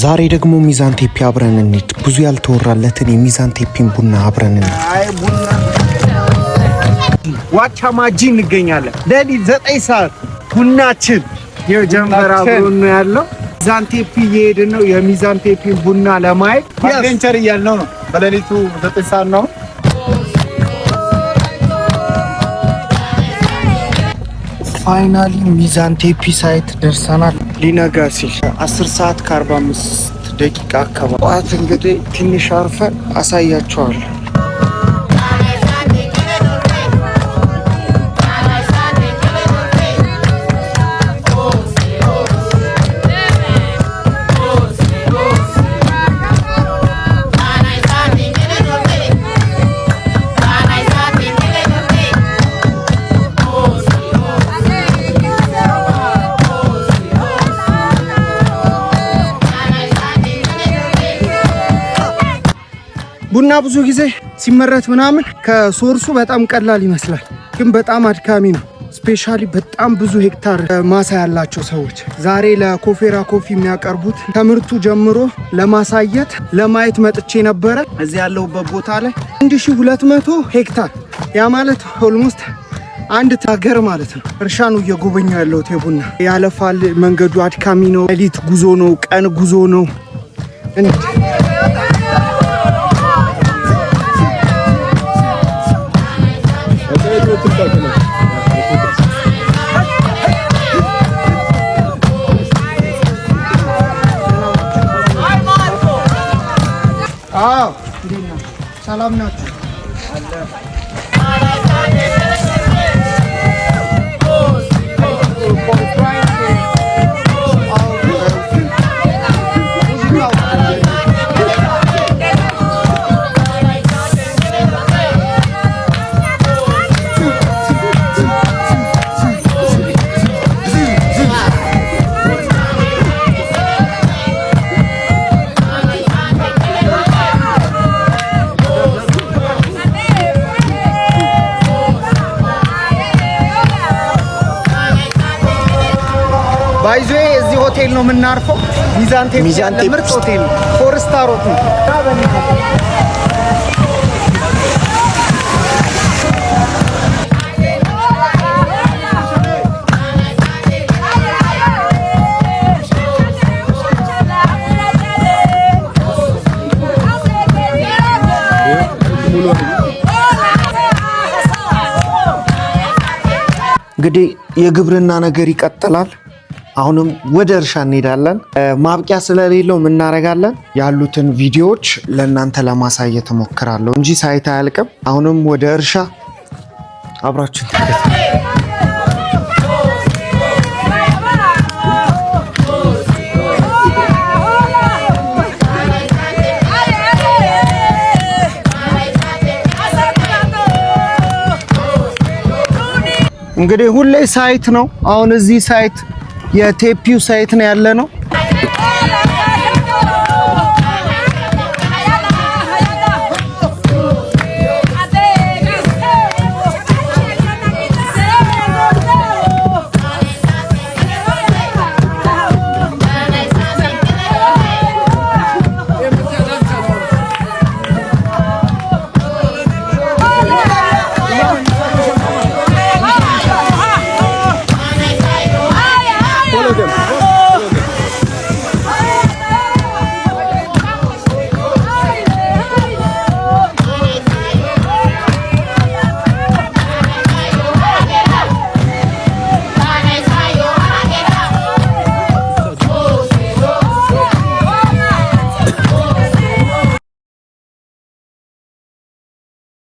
ዛሬ ደግሞ ሚዛን ቴፒ አብረን እንሂድ። ብዙ ያልተወራለትን የሚዛን ቴፒን ቡና አብረን እንሂድ። አይ ቡና ዋቻማጂ እንገኛለን። ለሊት 9 ሰዓት ቡናችን የጀመረ አብሮን ነው ያለው። ሚዛን ቴፒ እየሄድን ነው። የሚዛን ቴፒን ቡና ለማየት አድቬንቸር እያልነው ነው። በለሊቱ 9 ሰዓት ነው። ፋይናሊ ሚዛን ቴፒ ሳይት ደርሰናል። ሊነጋ ሲል 10 ሰዓት ከ45 ደቂቃ አካባቢ ጠዋት እንግዲህ ትንሽ አርፈን አሳያቸዋለሁ። ቡና ብዙ ጊዜ ሲመረት ምናምን ከሶርሱ በጣም ቀላል ይመስላል፣ ግን በጣም አድካሚ ነው። ስፔሻሊ በጣም ብዙ ሄክታር ማሳ ያላቸው ሰዎች ዛሬ ለኮፌራ ኮፊ የሚያቀርቡት ከምርቱ ጀምሮ ለማሳየት ለማየት መጥቼ ነበረ። እዚህ ያለሁበት ቦታ ላይ 1200 ሄክታር፣ ያ ማለት ኦልሞስት አንድ ሀገር ማለት ነው። እርሻ ነው እየጎበኘው ያለሁት። የቡና ያለፋል፣ መንገዱ አድካሚ ነው። ሌሊት ጉዞ ነው፣ ቀን ጉዞ ነው። ሰላም ናችሁ? ባይዞ እዚህ ሆቴል ነው የምናርፈው። ሚዛን ቴፒ ምርጥ ሆቴል ነው። 4 ስታር ሆቴል። እንግዲህ የግብርና ነገር ይቀጥላል። አሁንም ወደ እርሻ እንሄዳለን። ማብቂያ ስለሌለው ምን እናደርጋለን? ያሉትን ቪዲዮዎች ለእናንተ ለማሳየት እሞክራለሁ እንጂ ሳይት አያልቅም። አሁንም ወደ እርሻ አብራችሁ እንግዲህ ሁሌ ሳይት ነው። አሁን እዚህ ሳይት የቴፒው ሳይት ነው ያለ ነው።